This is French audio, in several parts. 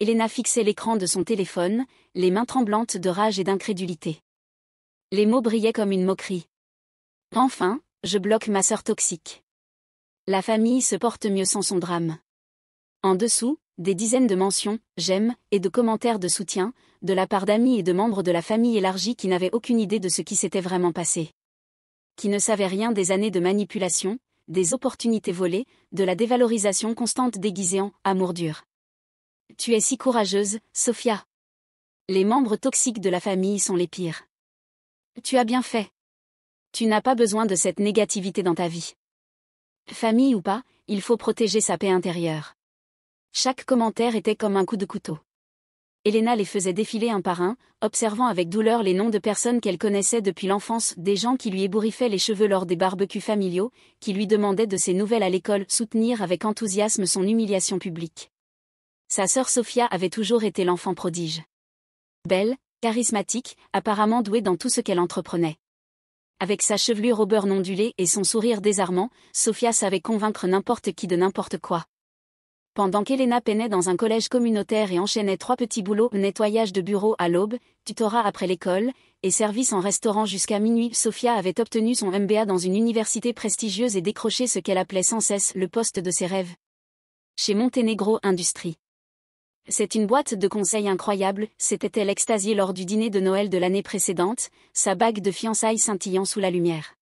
Elena fixait l'écran de son téléphone, les mains tremblantes de rage et d'incrédulité. Les mots brillaient comme une moquerie. Enfin, je bloque ma sœur toxique. La famille se porte mieux sans son drame. En dessous, des dizaines de mentions, j'aime, et de commentaires de soutien, de la part d'amis et de membres de la famille élargie qui n'avaient aucune idée de ce qui s'était vraiment passé. Qui ne savaient rien des années de manipulation, des opportunités volées, de la dévalorisation constante déguisée en « amour dur ». Tu es si courageuse, Sophia. Les membres toxiques de la famille sont les pires. Tu as bien fait. Tu n'as pas besoin de cette négativité dans ta vie. Famille ou pas, il faut protéger sa paix intérieure. Chaque commentaire était comme un coup de couteau. Elena les faisait défiler un par un, observant avec douleur les noms de personnes qu'elle connaissait depuis l'enfance, des gens qui lui ébouriffaient les cheveux lors des barbecues familiaux, qui lui demandaient de ses nouvelles à l'école, soutenir avec enthousiasme son humiliation publique. Sa sœur Sophia avait toujours été l'enfant prodige. Belle, charismatique, apparemment douée dans tout ce qu'elle entreprenait. Avec sa chevelure au beurre ondulée et son sourire désarmant, Sophia savait convaincre n'importe qui de n'importe quoi. Pendant qu'Elena peinait dans un collège communautaire et enchaînait 3 petits boulots, nettoyage de bureaux à l'aube, tutorat après l'école, et service en restaurant jusqu'à minuit, Sophia avait obtenu son MBA dans une université prestigieuse et décroché ce qu'elle appelait sans cesse le poste de ses rêves. Chez Montenegro Industries. C'est une boîte de conseil incroyable, s'était-elle extasiée lors du dîner de Noël de l'année précédente, sa bague de fiançailles scintillant sous la lumière.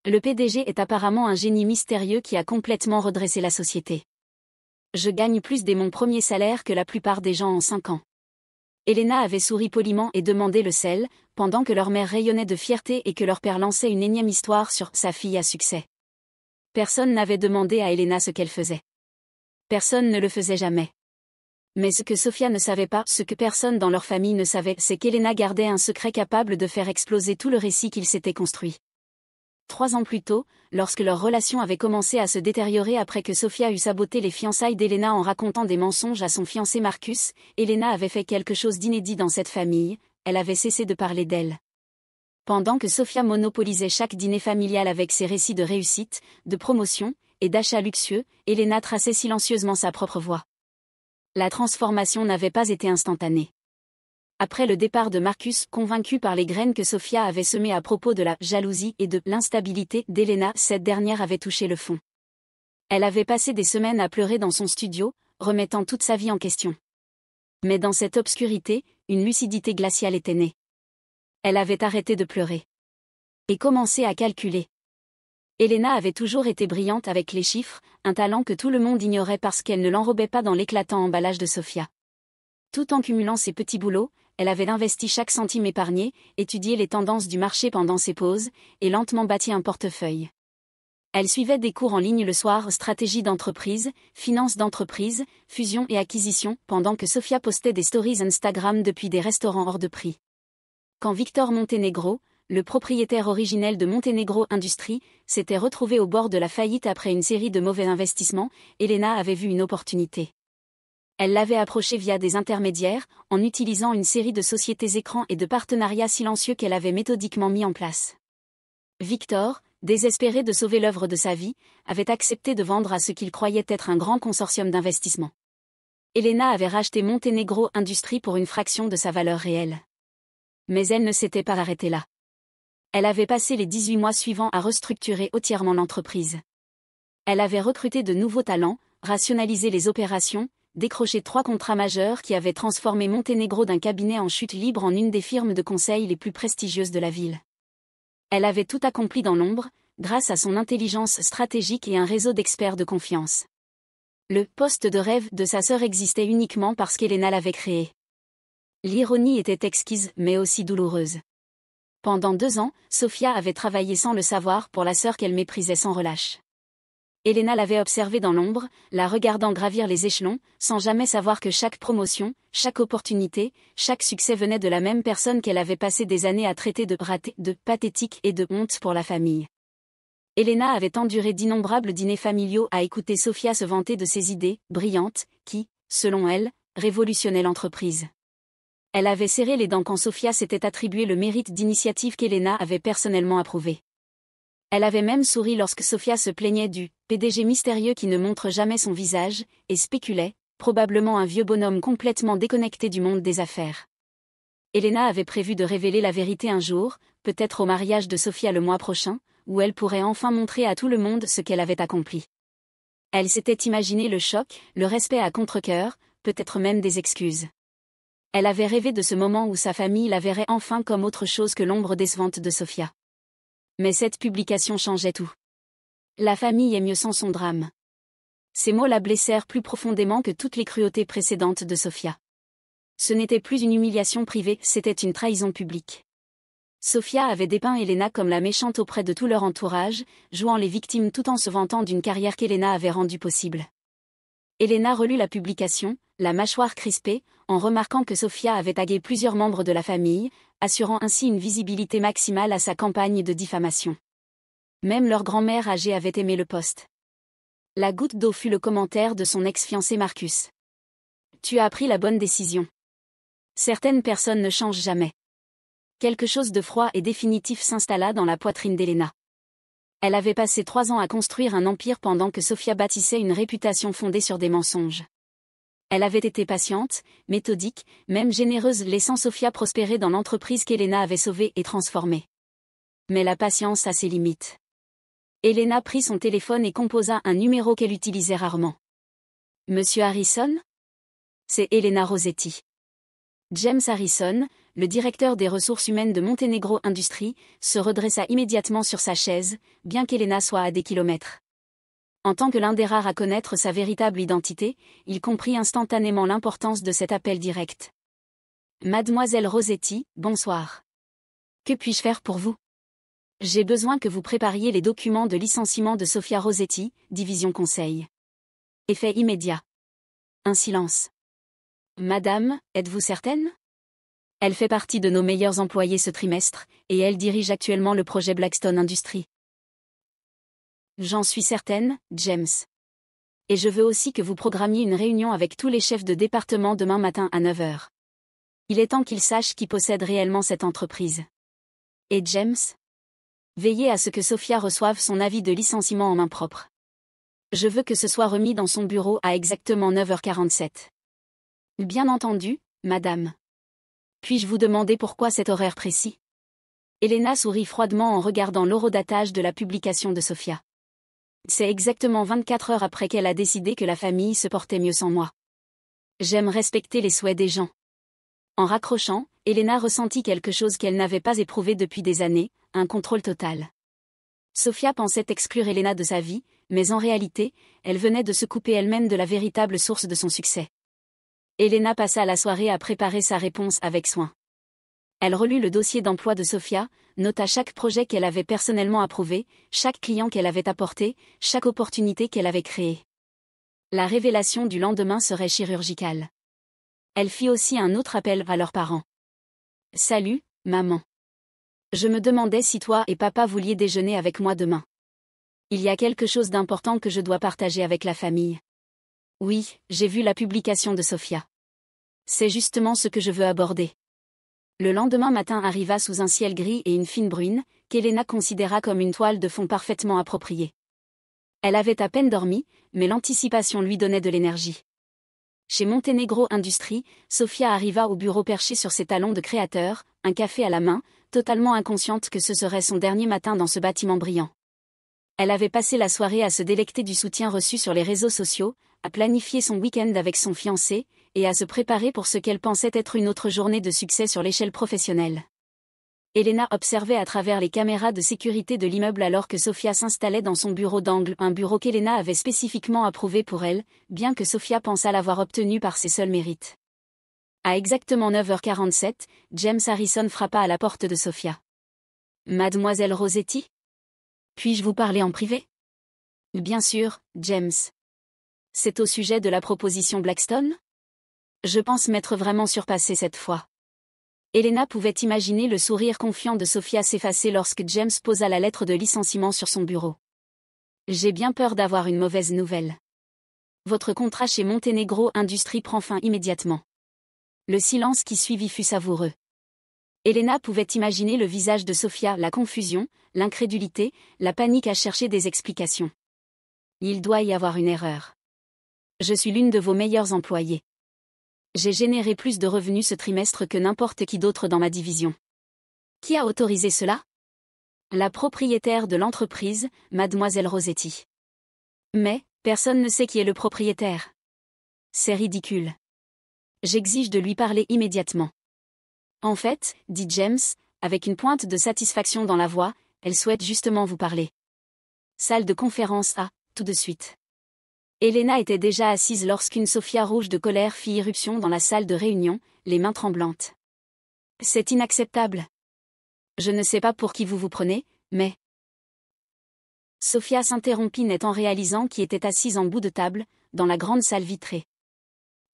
Le PDG est apparemment un génie mystérieux qui a complètement redressé la société. Je gagne plus dès mon premier salaire que la plupart des gens en 5 ans. Elena avait souri poliment et demandé le sel, pendant que leur mère rayonnait de fierté et que leur père lançait une énième histoire sur sa fille à succès. Personne n'avait demandé à Elena ce qu'elle faisait. Personne ne le faisait jamais. Mais ce que Sophia ne savait pas, ce que personne dans leur famille ne savait, c'est qu'Elena gardait un secret capable de faire exploser tout le récit qu'ils s'étaient construit. 3 ans plus tôt, lorsque leur relation avait commencé à se détériorer après que Sophia eut saboté les fiançailles d'Elena en racontant des mensonges à son fiancé Marcus, Elena avait fait quelque chose d'inédit dans cette famille, elle avait cessé de parler d'elle. Pendant que Sophia monopolisait chaque dîner familial avec ses récits de réussite, de promotion, et d'achats luxueux, Elena traçait silencieusement sa propre voie. La transformation n'avait pas été instantanée. Après le départ de Marcus, convaincu par les graines que Sophia avait semées à propos de la jalousie et de l'instabilité d'Elena, cette dernière avait touché le fond. Elle avait passé des semaines à pleurer dans son studio, remettant toute sa vie en question. Mais dans cette obscurité, une lucidité glaciale était née. Elle avait arrêté de pleurer. Et commencé à calculer. Elena avait toujours été brillante avec les chiffres, un talent que tout le monde ignorait parce qu'elle ne l'enrobait pas dans l'éclatant emballage de Sophia. Tout en cumulant ses petits boulots, elle avait investi chaque centime épargné, étudié les tendances du marché pendant ses pauses, et lentement bâti un portefeuille. Elle suivait des cours en ligne le soir, stratégie d'entreprise, finance d'entreprise, fusion et acquisition, pendant que Sophia postait des stories Instagram depuis des restaurants hors de prix. Quand Victor Montenegro, le propriétaire originel de Montenegro Industries, s'était retrouvé au bord de la faillite après une série de mauvais investissements, Elena avait vu une opportunité. Elle l'avait approché via des intermédiaires, en utilisant une série de sociétés écrans et de partenariats silencieux qu'elle avait méthodiquement mis en place. Victor, désespéré de sauver l'œuvre de sa vie, avait accepté de vendre à ce qu'il croyait être un grand consortium d'investissement. Elena avait racheté Montenegro Industries pour une fraction de sa valeur réelle. Mais elle ne s'était pas arrêtée là. Elle avait passé les 18 mois suivants à restructurer entièrement l'entreprise. Elle avait recruté de nouveaux talents, rationalisé les opérations, décroché 3 contrats majeurs qui avaient transformé Montenegro d'un cabinet en chute libre en une des firmes de conseil les plus prestigieuses de la ville. Elle avait tout accompli dans l'ombre, grâce à son intelligence stratégique et un réseau d'experts de confiance. Le poste de rêve de sa sœur existait uniquement parce qu'Elena l'avait créé. L'ironie était exquise mais aussi douloureuse. Pendant 2 ans, Sophia avait travaillé sans le savoir pour la sœur qu'elle méprisait sans relâche. Elena l'avait observée dans l'ombre, la regardant gravir les échelons, sans jamais savoir que chaque promotion, chaque opportunité, chaque succès venait de la même personne qu'elle avait passé des années à traiter de raté, de pathétique et de honte pour la famille. Elena avait enduré d'innombrables dîners familiaux à écouter Sophia se vanter de ses idées, brillantes, qui, selon elle, révolutionnaient l'entreprise. Elle avait serré les dents quand Sophia s'était attribué le mérite d'initiative qu'Elena avait personnellement approuvé. Elle avait même souri lorsque Sophia se plaignait du PDG mystérieux qui ne montre jamais son visage, et spéculait, probablement un vieux bonhomme complètement déconnecté du monde des affaires. Elena avait prévu de révéler la vérité un jour, peut-être au mariage de Sofia le mois prochain, où elle pourrait enfin montrer à tout le monde ce qu'elle avait accompli. Elle s'était imaginé le choc, le respect à contre-cœur, peut-être même des excuses. Elle avait rêvé de ce moment où sa famille la verrait enfin comme autre chose que l'ombre décevante de Sofia. Mais cette publication changeait tout. La famille est mieux sans son drame. Ces mots la blessèrent plus profondément que toutes les cruautés précédentes de Sofia. Ce n'était plus une humiliation privée, c'était une trahison publique. Sofia avait dépeint Elena comme la méchante auprès de tout leur entourage, jouant les victimes tout en se vantant d'une carrière qu'Elena avait rendue possible. Elena relut la publication, la mâchoire crispée, en remarquant que Sofia avait tagué plusieurs membres de la famille, assurant ainsi une visibilité maximale à sa campagne de diffamation. Même leur grand-mère âgée avait aimé le post. La goutte d'eau fut le commentaire de son ex-fiancé Marcus. « Tu as pris la bonne décision. Certaines personnes ne changent jamais. » Quelque chose de froid et définitif s'installa dans la poitrine d'Elena. Elle avait passé 3 ans à construire un empire pendant que Sofia bâtissait une réputation fondée sur des mensonges. Elle avait été patiente, méthodique, même généreuse, laissant Sofia prospérer dans l'entreprise qu'Elena avait sauvée et transformée. Mais la patience a ses limites. Elena prit son téléphone et composa un numéro qu'elle utilisait rarement. « Monsieur Harrison ?» C'est Elena Rossetti. James Harrison, le directeur des ressources humaines de Montenegro Industries, se redressa immédiatement sur sa chaise, bien qu'Elena soit à des kilomètres. En tant que l'un des rares à connaître sa véritable identité, il comprit instantanément l'importance de cet appel direct. « Mademoiselle Rossetti, bonsoir. Que puis-je faire pour vous ? J'ai besoin que vous prépariez les documents de licenciement de Sofia Rossetti, division conseil. » Effet immédiat. Un silence. « Madame, êtes-vous certaine ? Elle fait partie de nos meilleurs employés ce trimestre, et elle dirige actuellement le projet Blackstone Industries. » J'en suis certaine, James. Et je veux aussi que vous programmiez une réunion avec tous les chefs de département demain matin à 9 h. Il est temps qu'ils sachent qui possède réellement cette entreprise. Et James ? Veillez à ce que Sofia reçoive son avis de licenciement en main propre. Je veux que ce soit remis dans son bureau à exactement 9h47. Bien entendu, madame. Puis-je vous demander pourquoi cet horaire précis ? Elena sourit froidement en regardant l'horodatage de la publication de Sofia. C'est exactement 24 heures après qu'elle a décidé que la famille se portait mieux sans moi. J'aime respecter les souhaits des gens. En raccrochant, Elena ressentit quelque chose qu'elle n'avait pas éprouvé depuis des années, un contrôle total. Sofia pensait exclure Elena de sa vie, mais en réalité, elle venait de se couper elle-même de la véritable source de son succès. Elena passa la soirée à préparer sa réponse avec soin. Elle relut le dossier d'emploi de Sofia, nota chaque projet qu'elle avait personnellement approuvé, chaque client qu'elle avait apporté, chaque opportunité qu'elle avait créée. La révélation du lendemain serait chirurgicale. Elle fit aussi un autre appel à leurs parents. « Salut, maman. Je me demandais si toi et papa vouliez déjeuner avec moi demain. Il y a quelque chose d'important que je dois partager avec la famille. Oui, j'ai vu la publication de Sofia. C'est justement ce que je veux aborder. » Le lendemain matin arriva sous un ciel gris et une fine bruine, qu'Elena considéra comme une toile de fond parfaitement appropriée. Elle avait à peine dormi, mais l'anticipation lui donnait de l'énergie. Chez Montenegro Industries, Sofia arriva au bureau perché sur ses talons de créateur, un café à la main, totalement inconsciente que ce serait son dernier matin dans ce bâtiment brillant. Elle avait passé la soirée à se délecter du soutien reçu sur les réseaux sociaux, à planifier son week-end avec son fiancé, et à se préparer pour ce qu'elle pensait être une autre journée de succès sur l'échelle professionnelle. Elena observait à travers les caméras de sécurité de l'immeuble alors que Sofia s'installait dans son bureau d'angle, un bureau qu'Elena avait spécifiquement approuvé pour elle, bien que Sofia pensât l'avoir obtenu par ses seuls mérites. À exactement 9h47, James Harrison frappa à la porte de Sofia. « Mademoiselle Rossetti ? Puis-je vous parler en privé ? » « Bien sûr, James. C'est au sujet de la proposition Blackstone ? Je pense m'être vraiment surpassée cette fois. » Elena pouvait imaginer le sourire confiant de Sofia s'effacer lorsque James posa la lettre de licenciement sur son bureau. « J'ai bien peur d'avoir une mauvaise nouvelle. Votre contrat chez Montenegro Industries prend fin immédiatement. » Le silence qui suivit fut savoureux. Elena pouvait imaginer le visage de Sofia, la confusion, l'incrédulité, la panique à chercher des explications. Il doit y avoir une erreur. Je suis l'une de vos meilleures employées. J'ai généré plus de revenus ce trimestre que n'importe qui d'autre dans ma division. Qui a autorisé cela? La propriétaire de l'entreprise, Mademoiselle Rossetti. Mais, personne ne sait qui est le propriétaire. C'est ridicule. J'exige de lui parler immédiatement. En fait, dit James, avec une pointe de satisfaction dans la voix, elle souhaite justement vous parler. Salle de conférence A, tout de suite. Elena était déjà assise lorsqu'une Sophia rouge de colère fit irruption dans la salle de réunion, les mains tremblantes. C'est inacceptable. Je ne sais pas pour qui vous vous prenez, mais... Sophia s'interrompit net en réalisant qui était assise en bout de table, dans la grande salle vitrée.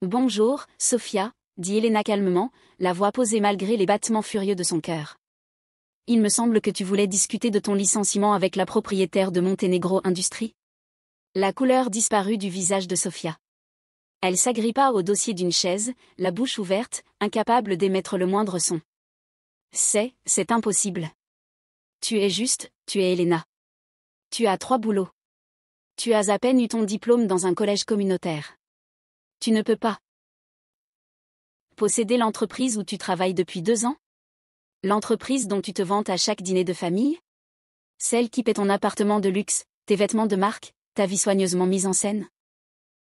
Bonjour, Sophia, dit Elena calmement, la voix posée malgré les battements furieux de son cœur. Il me semble que tu voulais discuter de ton licenciement avec la propriétaire de Montenegro Industries. La couleur disparut du visage de Sophia. Elle s'agrippa au dossier d'une chaise, la bouche ouverte, incapable d'émettre le moindre son. C'est impossible. Tu es juste, tu es Elena. Tu as 3 boulots. Tu as à peine eu ton diplôme dans un collège communautaire. Tu ne peux pas posséder l'entreprise où tu travailles depuis 2 ans? L'entreprise dont tu te vantes à chaque dîner de famille? Celle qui paie ton appartement de luxe, tes vêtements de marque, ta vie soigneusement mise en scène?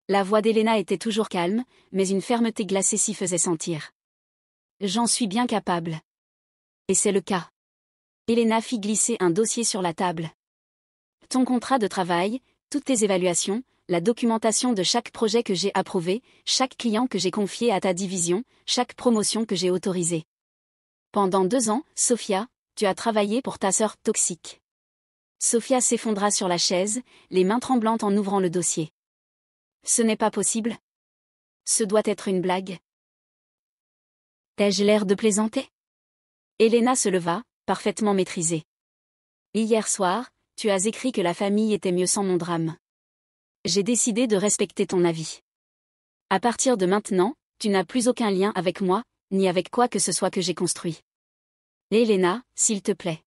La voix d'Elena était toujours calme, mais une fermeté glacée s'y faisait sentir. J'en suis bien capable. Et c'est le cas. Elena fit glisser un dossier sur la table. Ton contrat de travail, toutes tes évaluations, la documentation de chaque projet que j'ai approuvé, chaque client que j'ai confié à ta division, chaque promotion que j'ai autorisée. Pendant 2 ans, Sophia, tu as travaillé pour ta sœur toxique. Sophia s'effondra sur la chaise, les mains tremblantes en ouvrant le dossier. Ce n'est pas possible. Ce doit être une blague. Ai-je l'air de plaisanter? Elena se leva, parfaitement maîtrisée. Hier soir, tu as écrit que la famille était mieux sans mon drame. J'ai décidé de respecter ton avis. À partir de maintenant, tu n'as plus aucun lien avec moi, ni avec quoi que ce soit que j'ai construit. Elena, s'il te plaît.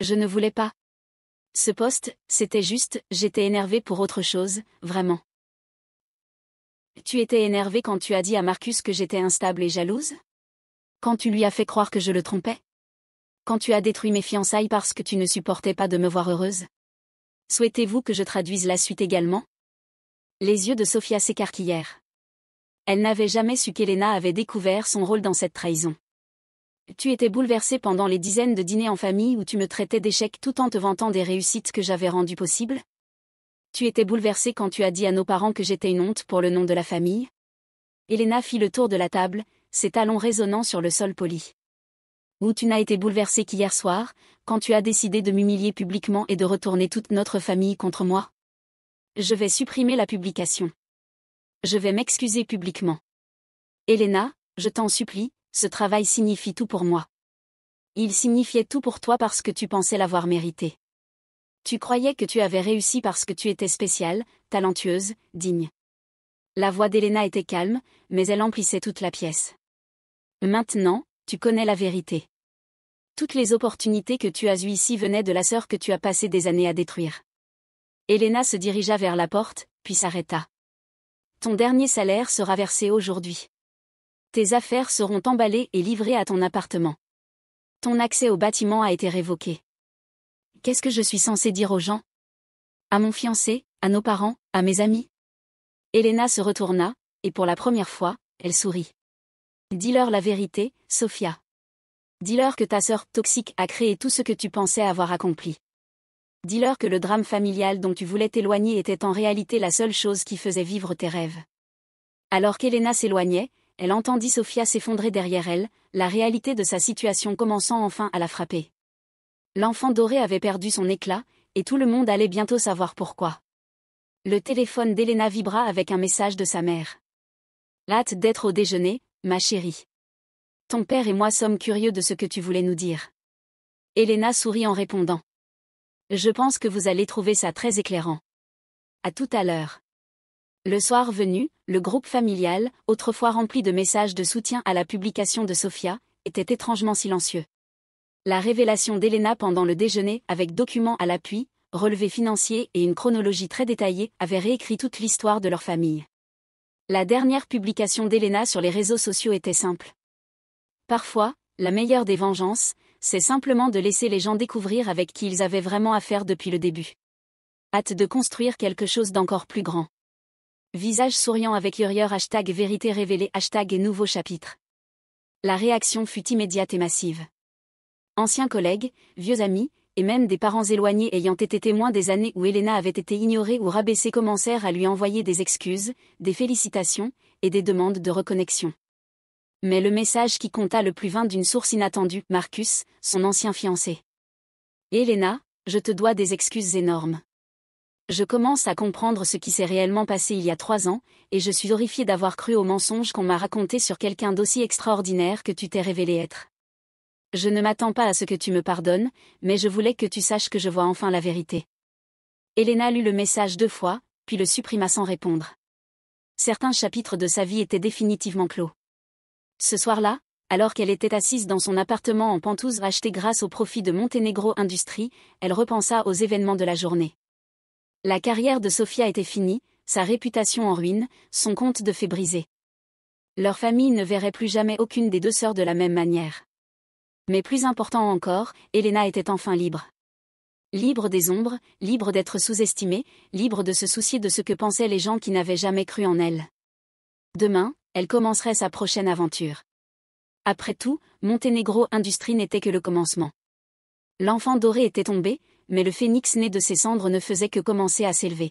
Je ne voulais pas. Ce poste, c'était juste, j'étais énervée pour autre chose, vraiment. Tu étais énervée quand tu as dit à Marcus que j'étais instable et jalouse? Quand tu lui as fait croire que je le trompais? Quand tu as détruit mes fiançailles parce que tu ne supportais pas de me voir heureuse? Souhaitez-vous que je traduise la suite également? Les yeux de Sophia s'écarquillèrent. Elle n'avait jamais su qu'Elena avait découvert son rôle dans cette trahison. Tu étais bouleversée pendant les dizaines de dîners en famille où tu me traitais d'échec tout en te vantant des réussites que j'avais rendues possibles? Tu étais bouleversée quand tu as dit à nos parents que j'étais une honte pour le nom de la famille? Elena fit le tour de la table, ses talons résonnant sur le sol poli. Ou tu n'as été bouleversée qu'hier soir, quand tu as décidé de m'humilier publiquement et de retourner toute notre famille contre moi? Je vais supprimer la publication. Je vais m'excuser publiquement. Elena, je t'en supplie, ce travail signifie tout pour moi. Il signifiait tout pour toi parce que tu pensais l'avoir mérité. Tu croyais que tu avais réussi parce que tu étais spéciale, talentueuse, digne. La voix d'Elena était calme, mais elle emplissait toute la pièce. Maintenant, tu connais la vérité. Toutes les opportunités que tu as eues ici venaient de la sœur que tu as passé des années à détruire. Elena se dirigea vers la porte, puis s'arrêta. Ton dernier salaire sera versé aujourd'hui. Tes affaires seront emballées et livrées à ton appartement. Ton accès au bâtiment a été révoqué. Qu'est-ce que je suis censée dire aux gens? À mon fiancé, à nos parents, à mes amis? Elena se retourna, et pour la première fois, elle sourit. Dis-leur la vérité, Sophia. Dis-leur que ta sœur toxique a créé tout ce que tu pensais avoir accompli. Dis-leur que le drame familial dont tu voulais t'éloigner était en réalité la seule chose qui faisait vivre tes rêves. Alors qu'Elena s'éloignait, elle entendit Sophia s'effondrer derrière elle, la réalité de sa situation commençant enfin à la frapper. L'enfant doré avait perdu son éclat, et tout le monde allait bientôt savoir pourquoi. Le téléphone d'Elena vibra avec un message de sa mère. Hâte d'être au déjeuner, ma chérie. Ton père et moi sommes curieux de ce que tu voulais nous dire. Elena sourit en répondant. Je pense que vous allez trouver ça très éclairant. À tout à l'heure. Le soir venu, le groupe familial, autrefois rempli de messages de soutien à la publication de Sophia, était étrangement silencieux. La révélation d'Elena pendant le déjeuner, avec documents à l'appui, relevés financiers et une chronologie très détaillée, avait réécrit toute l'histoire de leur famille. La dernière publication d'Elena sur les réseaux sociaux était simple. Parfois, la meilleure des vengeances, c'est simplement de laisser les gens découvrir avec qui ils avaient vraiment affaire depuis le début. Hâte de construire quelque chose d'encore plus grand. Visage souriant avec hurrieur #vérité révélée #nouveau chapitre. La réaction fut immédiate et massive. Anciens collègues, vieux amis, et même des parents éloignés ayant été témoins des années où Elena avait été ignorée ou rabaissée commencèrent à lui envoyer des excuses, des félicitations, et des demandes de reconnexion. Mais le message qui compta le plus vint d'une source inattendue, Marcus, son ancien fiancé. Elena, je te dois des excuses énormes. Je commence à comprendre ce qui s'est réellement passé il y a 3 ans, et je suis horrifiée d'avoir cru aux mensonges qu'on m'a racontés sur quelqu'un d'aussi extraordinaire que tu t'es révélé être. Je ne m'attends pas à ce que tu me pardonnes, mais je voulais que tu saches que je vois enfin la vérité. Elena lut le message 2 fois, puis le supprima sans répondre. Certains chapitres de sa vie étaient définitivement clos. Ce soir-là, alors qu'elle était assise dans son appartement en penthouse acheté grâce au profit de Montenegro Industries, elle repensa aux événements de la journée. La carrière de Sofia était finie, sa réputation en ruine, son compte de fait brisé. Leur famille ne verrait plus jamais aucune des 2 sœurs de la même manière. Mais plus important encore, Elena était enfin libre. Libre des ombres, libre d'être sous-estimée, libre de se soucier de ce que pensaient les gens qui n'avaient jamais cru en elle. Demain, elle commencerait sa prochaine aventure. Après tout, Montenegro Industries n'était que le commencement. L'enfant doré était tombé, mais le phénix né de ses cendres ne faisait que commencer à s'élever.